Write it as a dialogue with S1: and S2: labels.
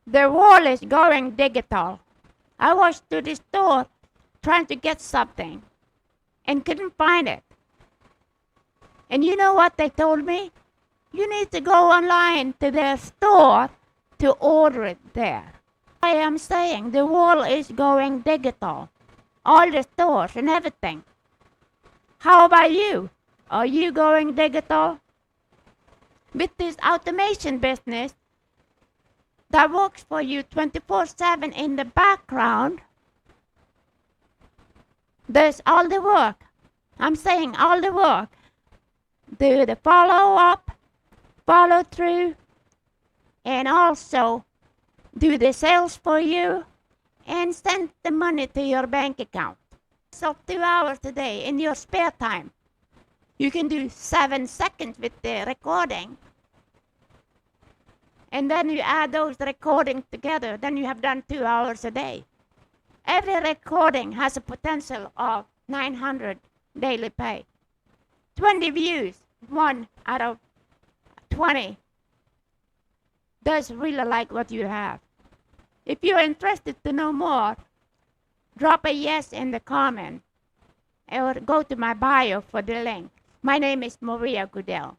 S1: The world is going digital. I was to the store trying to get something and couldn't find it. And you know what they told me? You need to go online to their store to order it there. I am saying the world is going digital. All the stores and everything. How about you? Are you going digital? With this automation business that works for you 24/7 in the background, does all the work. I'm saying all the work. Do the follow up, follow through, and also do the sales for you and send the money to your bank account. So 2 hours a day in your spare time. You can do 7 seconds with the recording. And then you add those recordings together. Then you have done 2 hours a day. Every recording has a potential of 900 daily pay. 20 views, 1 out of 20 does really like what you have. If you're interested to know more, drop a yes in the comment or go to my bio for the link. My name is Maria Goodell.